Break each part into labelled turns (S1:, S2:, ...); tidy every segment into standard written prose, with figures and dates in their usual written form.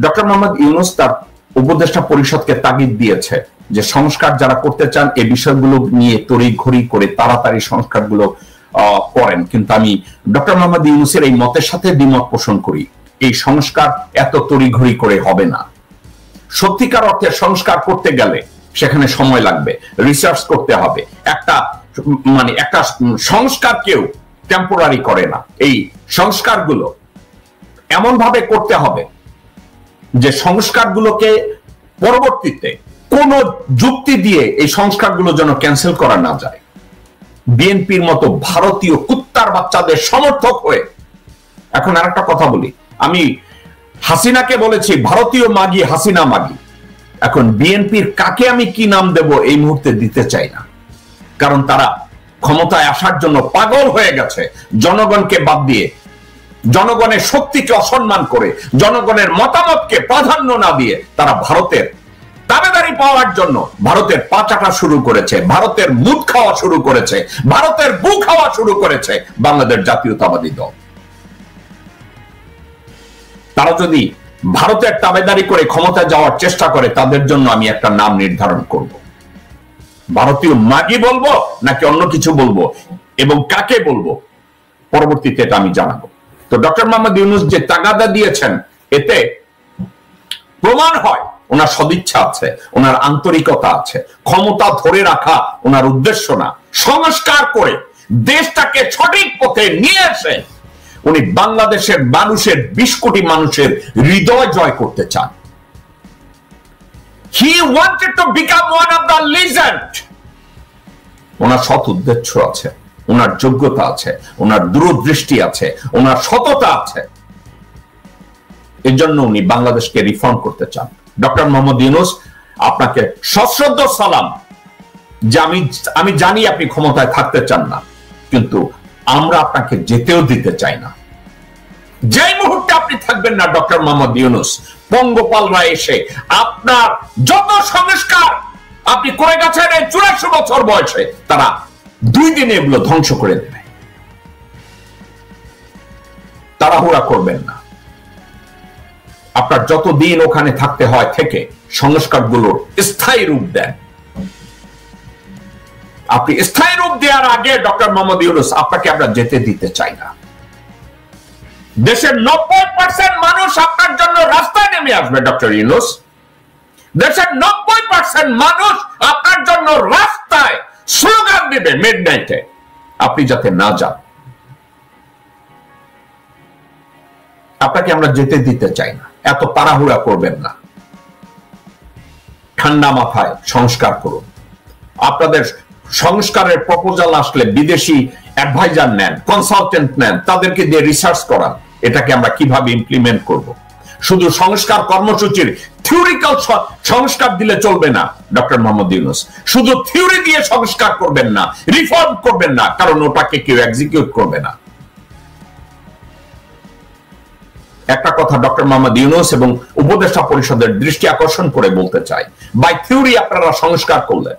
S1: Doctor Mohammad Yunus তার উপদেষ্টা পরিষদকে তাগিদ দিয়েছে যে সংস্কার যারা করতে চান এই বিষয়গুলো নিয়ে তড়িঘড়ি করে তাড়াতাড়ি সংস্কারগুলো করেন। কিন্তু আমি ডক্টর মোহাম্মদ ইউনূসের এই মতের সাথে দ্বিমত পোষণ করি। এই সংস্কার এত তড়িঘড়ি করে হবে না। সত্যিকার অর্থে সংস্কার করতে গেলে সেখানে সময় লাগবে, রিসার্চ করতে হবে। একটা সংস্কার কেউ টেম্পোরারি করে না। এই সংস্কারগুলো এমন ভাবে করতে হবে যে সংস্কারগুলোকে পরবর্তীতে কোন যুক্তি দিয়ে এই সংস্কারগুলো যেন ক্যান্সেল করা না যায়। বিএনপির মতো ভারতীয় কুত্তার বাচ্চাদের সমর্থক হয়ে, এখন আরেকটা কথা বলি, আমি হাসিনাকে বলেছি ভারতীয় মাগি, হাসিনা মাগি। এখন বিএনপির কাকে আমি কি নাম দেব এই মুহূর্তে দিতে চাই না, কারণ তারা ক্ষমতায় আসার জন্য পাগল হয়ে গেছে। জনগণকে বাদ দিয়ে, জনগণের শক্তিকে অসম্মান করে, জনগণের মতামতকে প্রাধান্য না দিয়ে তারা ভারতের দাবিদারি পাওয়ার জন্য ভারতের পা চাটা শুরু করেছে, ভারতের মুখ খাওয়া শুরু করেছে, ভারতের বুক খাওয়া শুরু করেছে বাংলাদেশ জাতীয়তাবাদী দল। তারা যদি ভারতের দাবিদারি করে ক্ষমতায় যাওয়ার চেষ্টা করে, তাদের জন্য আমি একটা নাম নির্ধারণ করব। ভারতীয় মাগি বলবো নাকি অন্য কিছু বলবো এবং কাকে বলবো পরবর্তীতে এটা আমি জানাবো। তো ডক্টর মোহাম্মদ ইউনূস যে তাগাদা দিয়েছেন, এতে প্রমাণ হয় ওনার সদিচ্ছা আছে, ওনার আন্তরিকতা আছে। ক্ষমতা ধরে রাখা ওনার উদ্দেশ্য না, সংস্কার করে দেশটাকে সঠিক পথে নিয়ে এসে উনি বাংলাদেশের মানুষের 20 কোটি মানুষের হৃদয় জয় করতে চান। He wanted to become one of the legend. ওনার সৎ উদ্দেশ্য আছে, ওনার যোগ্যতা আছে, ওনার দূরদৃষ্টি আছে, ওনার সততা আছে। এর জন্য উনি বাংলাদেশকে রিফর্ম করতে চান। ডক্টর মোহাম্মদ ইউনূস, আপনাকে সশ্রদ্ধ সালাম। যে আমি জানি আপনি ক্ষমতায় থাকতে চান না, কিন্তু আমরা আপনাকে যেতেও দিতে চাই না। যেই মুহূর্তে আপনি থাকবেন না ডক্টর মোহাম্মদ ইউনূস, পঙ্গপালরা এসে আপনার যত সংস্কার আপনি করে গেছেন এই 84 বছর বয়সে, তারা 2 দিনে এগুলো ধ্বংস করে দেবে। তাড়াহুড়া করবেন না। আপনার যতদিন ওখানে থাকতে হয় থেকে সংস্কারগুলোর স্থায়ী রূপ দেন। আপনি স্থায়ী রূপ দেওয়ার আগে ডক্টর মোহাম্মদ ইউনূস, আপনাকে আমরা যেতে দিতে চাই না। দেশের 90% মানুষ আপনার জন্য রাস্তায় নেমে আসবে ডক্টর ইউনূস। দেশের 90% মানুষ আপনার জন্য রাস্তায় স্লোগান দেবে মিডনাইটে, আপনি যাতে না যান। আপনাকে আমরা যেতে দিতে চাই না। এত তাড়াহুড়া করবেন না। ঠান্ডা মাথায় সংস্কার করুন। আপনাদের সংস্কারের প্রপোজাল আসলে বিদেশি অ্যাডভাইজার নেন, কনসালটেন্ট নেন, তাদেরকে দিয়ে রিসার্চ করান এটাকে আমরা কিভাবে ইমপ্লিমেন্ট করব। শুধু সংস্কার কর্মসূচির থিওরিক্যাল সংস্কার দিলে চলবে না ডক্টর মোহাম্মদ ইউনূস। শুধু থিওরি দিয়ে সংস্কার করবেন না, রিফর্ম করবেন না, কারণ ওটাকে কেউ এক্সিকিউট করবে না। একটা কথা ডক্টর মোহাম্মদ ইউনূস এবং উপদেষ্টা পরিষদের দৃষ্টি আকর্ষণ করে বলতে চাই, বাই থিওরি আপনারা সংস্কার করলেন,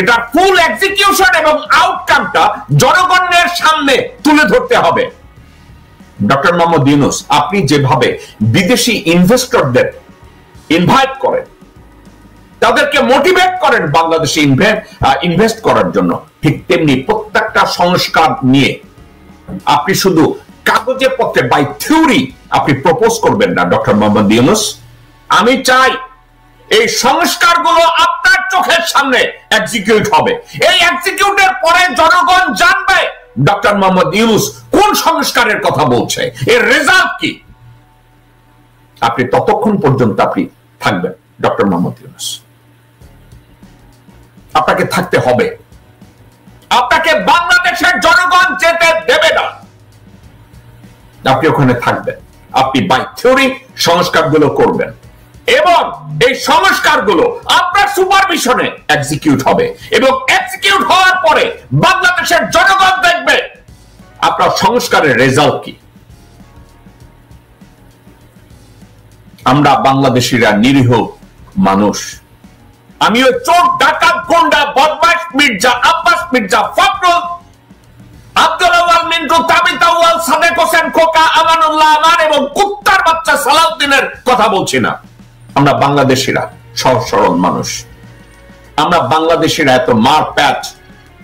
S1: এটা ফুল এক্সিকিউশন এবং আউটকামটা জনগণের সামনে তুলে ধরতে হবে। ডক্টর মোহাম্মদ ইউনূস, আপনি যেভাবে বিদেশি ইনভেস্টরদের ইনভাইট করেন, তাদেরকে মোটিভেট করেন বাংলাদেশে ইনভেস্ট করার জন্য, ঠিক তেমনি প্রত্যেকটা সংস্কার নিয়ে আপনি শুধু কাগজে পত্রে বাই থিওরি আপনি প্রপোজ করবেন না ডক্টর মোহাম্মদ ইউনূস। আমি চাই এই সংস্কারগুলো আপনার চোখের সামনে এক্সিকিউট হবে। এই এক্সিকিউটের পরে জনগণ জানবে ডক্টর মোহাম্মদ ইউনূস কোন সংস্কারের কথা বলছে, এর রেজাল্ট কি। আপনি ততক্ষণ পর্যন্ত আপনি থাকবেন ডক্টর মোহাম্মদ ইউনূস। আপনাকে থাকতে হবে। আপনাকে বাংলাদেশের জনগণ যেতে দেবে না। আপনি ওখানে থাকবেন। আপনি বাই থিওরি সংস্কারগুলো করবেন এবং এই সংস্কারগুলো আপনার সুপারভিশনে এক্সিকিউট হবে এবং এক্সিকিউট হওয়ার পরে বাংলাদেশের জনগণ দেখবে আপনার সংস্কারের রেজাল্ট কি। আমরা বাংলাদেশিরা নিরীহ মানুষ। আমি ওই চোর, ডাকাত, গুন্ডা, বদমাশ মির্জা, আব্বাস মির্জা, ফখরুল, আব্দুল আওয়াল কিন্তু তাবিত আউয়াল, সাদেক হোসেন খোকা, আমানুল্লাহ আমার এবং কুত্তার বাচ্চা সালাউদ্দিনের কথা বলছি না। আমরা বাংলাদেশিরা সহজ সরল মানুষ, আমরা বাংলাদেশিরা এত মার প্যাচ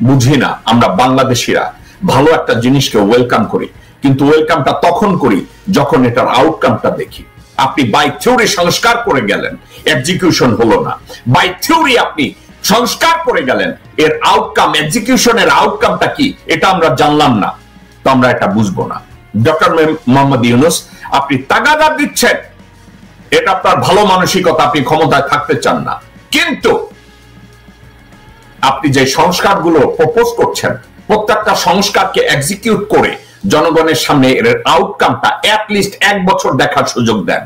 S1: বুঝি না। আমরা বাংলাদেশিরা ভালো একটা জিনিসকে ওয়েলকাম করি, কিন্তু ওয়েলকামটা তখন করি যখন এটার আউটকামটা দেখি। আপনি বাই থিওরি সংস্কার করে গেলেন, এক্সিকিউশন হলো না। বাই থিওরি আপনি সংস্কার করে গেলেন, এর আউটকাম, এক্সিকিউশনের আউটকামটা কি এটা আমরা জানলাম না, তো আমরা এটা বুঝবো না। ডক্টর মোহাম্মদ ইউনূস, আপনি তাগাদা দিচ্ছেন, এটা আপনার ভালো মানসিকতা, আপনি ক্ষমতায় থাকতে চান না, কিন্তু আপনি যে সংস্কারগুলো প্রপোজ করছেন, প্রত্যেকটা সংস্কারকে এক্সিকিউট করে জনগণের সামনে এর আউটকামটা অ্যাটলিস্ট 1 বছর দেখার সুযোগ দেন।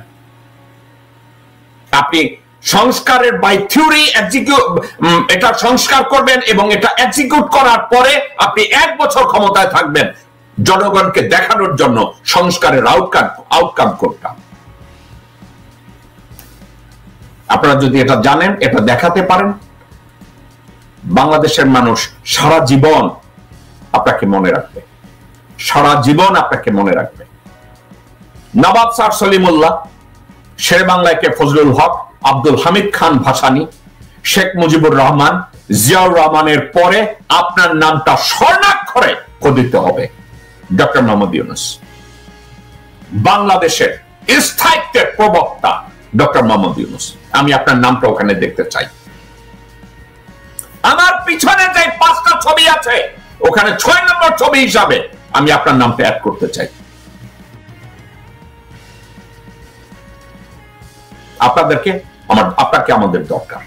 S1: আপনি সংস্কারের বাই থিওরি এটা সংস্কার করবেন এবং এটা এক্সিকিউট করার পরে আপনি 1 বছর ক্ষমতায় থাকবেন জনগণকে দেখানোর জন্য সংস্কারের আউটকাম কোনটা। আপনারা যদি এটা জানেন, এটা দেখাতে পারেন, বাংলাদেশের মানুষ সারা জীবন আপনাকে মনে রাখবে, সারা জীবন আপনাকে মনে রাখবে। নবাব স্যার সলিমুল্লাহ, শের বাংলায় কে ফজলুল হক, আব্দুল হামিদ খান ভাসানী, শেখ মুজিবুর রহমান, জিয়াউর রহমানের পরে আপনার নামটা স্বর্ণাক্ষরে খোদিত হবে ডক্টর মোহাম্মদ ইউনূস। বাংলাদেশের স্থায়িত্বের প্রবক্তা ডক্টর মোহাম্মদ ইউনূস, আমি আপনার নামটা ওখানে দেখতে চাই। আমার পিছনে যে 5টা ছবি আছে ওখানে 6 নম্বর ছবি হিসাবে আমি আপনার নামটা অ্যাড করতে চাই। আপনাকে আমাদের দরকার।